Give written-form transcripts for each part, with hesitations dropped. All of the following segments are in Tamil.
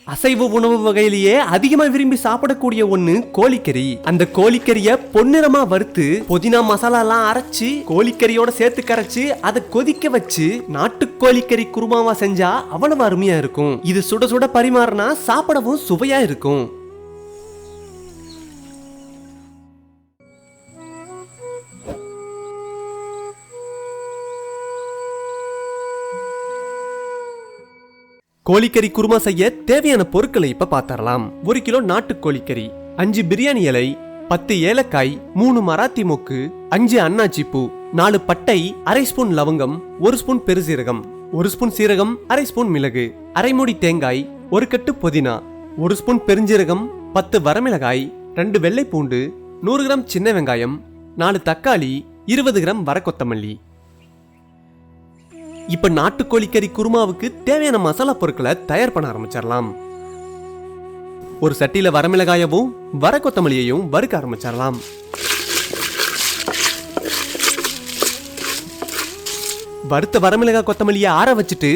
அசைவ உணவு வகையிலேயே அதிகமா விரும்பி சாப்பிடக்கூடிய ஒண்ணு கோழிக்கறி. அந்த கோழிக்கறிய பொன்னிறமா வறுத்து புதினா மசாலா எல்லாம் அரைச்சு கோழிக்கறியோட சேர்த்து கரைச்சு அதை கொதிக்க வச்சு நாட்டுக்கோழிக்கறி குருமாவா செஞ்சா அவ்வளவு அருமையா இருக்கும். இது சுட சுட பரிமாறினா சாப்பிடவும் சுவையா இருக்கும். கோழிக்கறி குருமா செய்ய தேவையான பொருட்களை இப்ப பாத்திரலாம். 1 கிலோ நாட்டு கோழிக்கறி, 5 பிரியாணி இலை, 10 ஏலக்காய், 3 மராத்தி மொக்கு, 5 அன்னாச்சி பூ, 4 பட்டை, அரை ஸ்பூன் லவங்கம், 1 ஸ்பூன் பெருசீரகம், 1 ஸ்பூன் சீரகம், அரை ஸ்பூன் மிளகு, அரை மூடி தேங்காய், 1 கட்டு புதினா, 1 ஸ்பூன் பெருஞ்சீரகம், 10 வரமிளகாய், 2 வெள்ளை பூண்டு, 100 கிராம் சின்ன வெங்காயம், 4 தக்காளி, 20 கிராம் வர கொத்தமல்லி. இப்ப நாட்டுக்கோழிக்கறி குருமாவுக்கு தேவையான மசாலா பொருட்களை தயார் பண்ண ஆரம்பிச்சிடலாம். ஒரு சட்டியில வரமிளகாயவும் வர கொத்தமல்லியையும் வறுக்க ஆரம்பிச்சிடலாம். வறுத்த வரமிளகாய் கொத்தமல்லியை ஆற வச்சுட்டு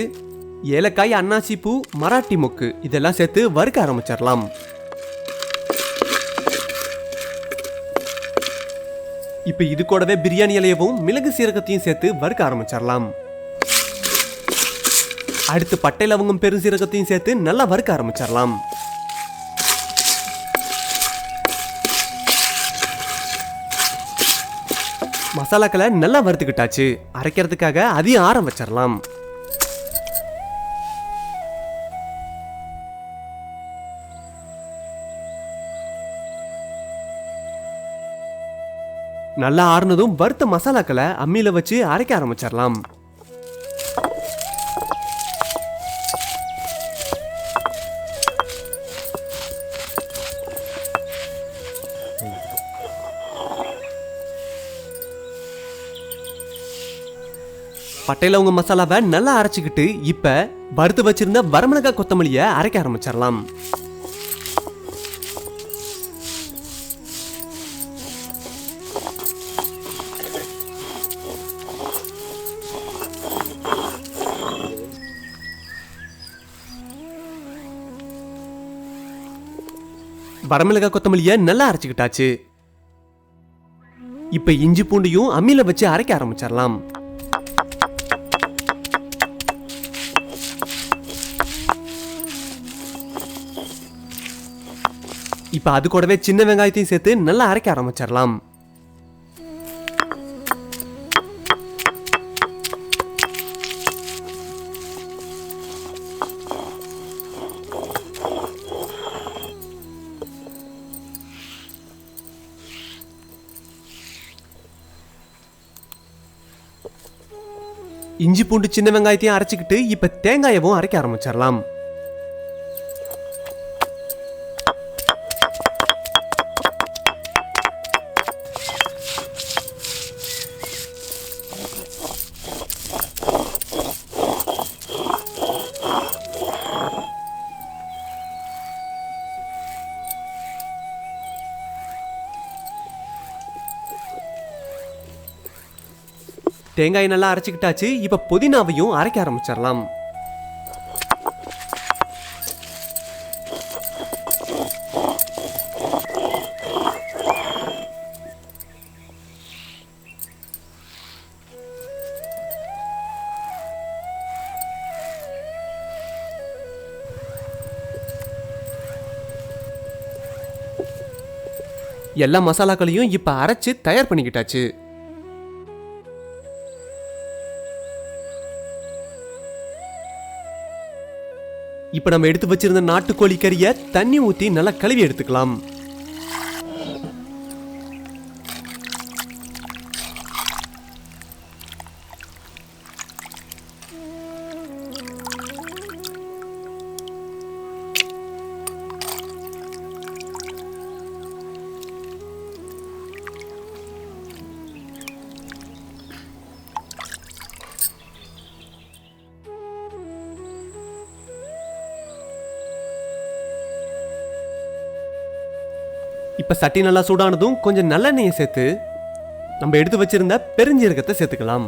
ஏலக்காய், அன்னாசி பூ, மராட்டி மொக்கு இதெல்லாம் சேர்த்து வறுக்க ஆரம்பிச்சிடலாம். இப்ப இது கூடவே பிரியாணி இலையவும் மிளகு சீரகத்தையும் சேர்த்து வறுக்க ஆரம்பிச்சிடலாம். அடுத்து பட்டை லவங்கம் பெருஞ்சீரகத்தையும் சேர்த்து நல்லா வறுக்க ஆரம்பிச்சிடலாம். மசாலாக்களை நல்லா வறுத்துக்கிட்டாச்சு. அரைக்கிறதுக்காக அதையும் ஆற வச்சிடலாம். நல்லா ஆறுனதும் வறுத்த மசாலாக்களை அம்மியில வச்சு அரைக்க ஆரம்பிச்சிடலாம். பட்டையில உங்க மசாலாவை நல்லா அரைச்சுக்கிட்டு இப்ப வறுத்து வச்சிருந்த வரமிளகாய் கொத்தமல்லிய அரைக்க ஆரம்பிச்சிடலாம். வரமிளகாய் கொத்தமல்லிய நல்லா அரைச்சுக்கிட்டாச்சு. இப்ப இஞ்சி பூண்டையும் அம்மியில வச்சு அரைக்க ஆரம்பிச்சிடலாம். இப்ப அது கூடவே சின்ன வெங்காயத்தையும் சேர்த்து நல்லா அரைக்க ஆரம்பிச்சிடலாம். இஞ்சி பூண்டு சின்ன வெங்காயத்தையும் அரைச்சிக்கிட்டு இப்ப தேங்காயவும் அரைக்க ஆரம்பிச்சிடலாம். தேங்காய் நல்லா அரைச்சிக்கிட்டாச்சு. இப்ப புதினாவையும் அரைக்க ஆரம்பிச்சிடலாம். எல்லா மசாலாக்களையும் இப்ப அரைச்சு தயார் பண்ணிக்கிட்டாச்சு. இப்ப நம்ம எடுத்து வச்சிருந்த நாட்டுக்கோழி கறியை தண்ணி ஊத்தி நல்லா கழுவி எடுத்துக்கலாம். இப்ப சட்டி நல்லா சூடானதும் கொஞ்சம் நல்லெண்ணெயை சேர்த்து நம்ம எடுத்து வச்சிருந்த பெருஞ்சீரகத்தை சேர்த்துக்கலாம்.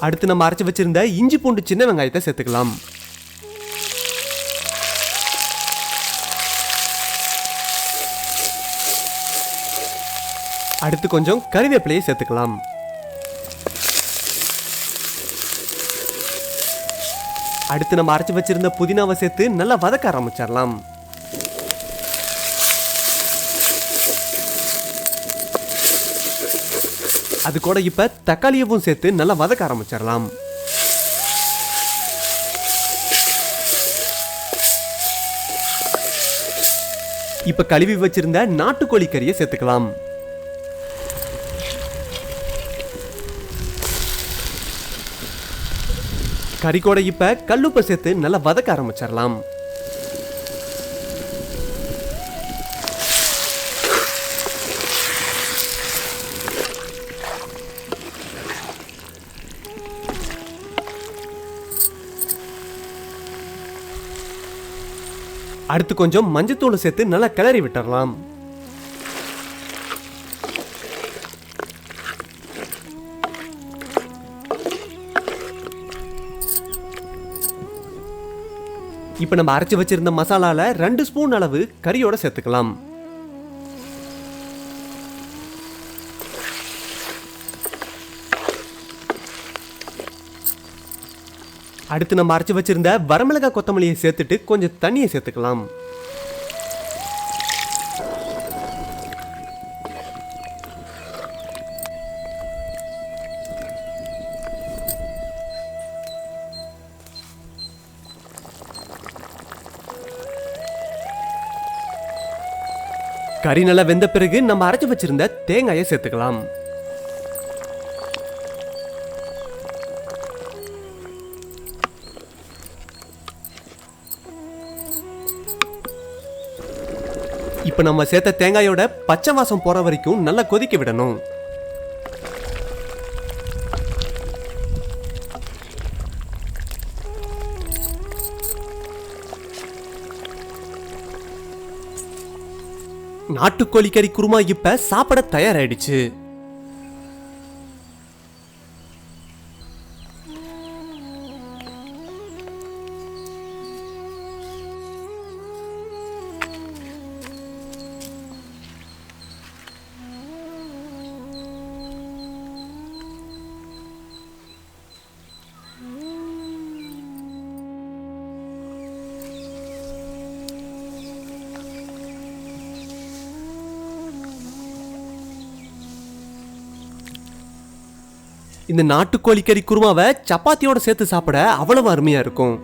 அடுத்து நம்ம அரைச்சு வச்சிருந்த இஞ்சி பூண்டு சின்ன வெங்காயத்தை சேர்த்துக்கலாம். அடுத்து கொஞ்சம் கறிவேப்பிலையை சேர்த்துக்கலாம். அடுத்து நம்ம அரைச்சு வச்சிருந்த புதினாவை சேர்த்து நல்லா வதக்க ஆரம்பிச்சிடலாம். அது கூட இப்ப தக்காளியவும் சேர்த்து நல்லா வதக்க ஆரம்பிச்சிடலாம். இப்ப கழுவி வச்சிருந்த நாட்டுக்கோழி கறியை சேர்த்துக்கலாம். கறி கூட இப்ப கல்லுப்பை சேர்த்து நல்லா வதக்க ஆரம்பிச்சிடலாம். அடுத்து கொஞ்சம் மஞ்சத்தூள் சேர்த்து நல்லா கிளறி விட்டுறலாம். இப்ப நம்ம அரைச்சு வச்சிருந்த மசாலால 2 ஸ்பூன் அளவு கறியோட சேர்த்துக்கலாம். அடுத்து நம்ம அரைச்சு வச்சிருந்த வரமிளகாய் கொத்தமல்லியை சேர்த்துட்டு கொஞ்சம் தண்ணியை சேர்த்துக்கலாம். கறி நல்லா வெந்த பிறகு நம்ம அரைச்சு வச்சிருந்த தேங்காயை சேர்த்துக்கலாம். இப்ப நம்ம சேர்த்த தேங்காயோட பச்சை வாசம் போற வரைக்கும் நல்லா கொதிக்க விடணும். நாட்டுக்கோழி கறி குருமா இப்ப சாப்பிட தயாராயிடுச்சு. இந்த நாட்டுக்கோழி கறி குருமாவை சப்பாத்தியோட சேர்த்து சாப்பிட அவ்வளவு அருமையா இருக்கும்.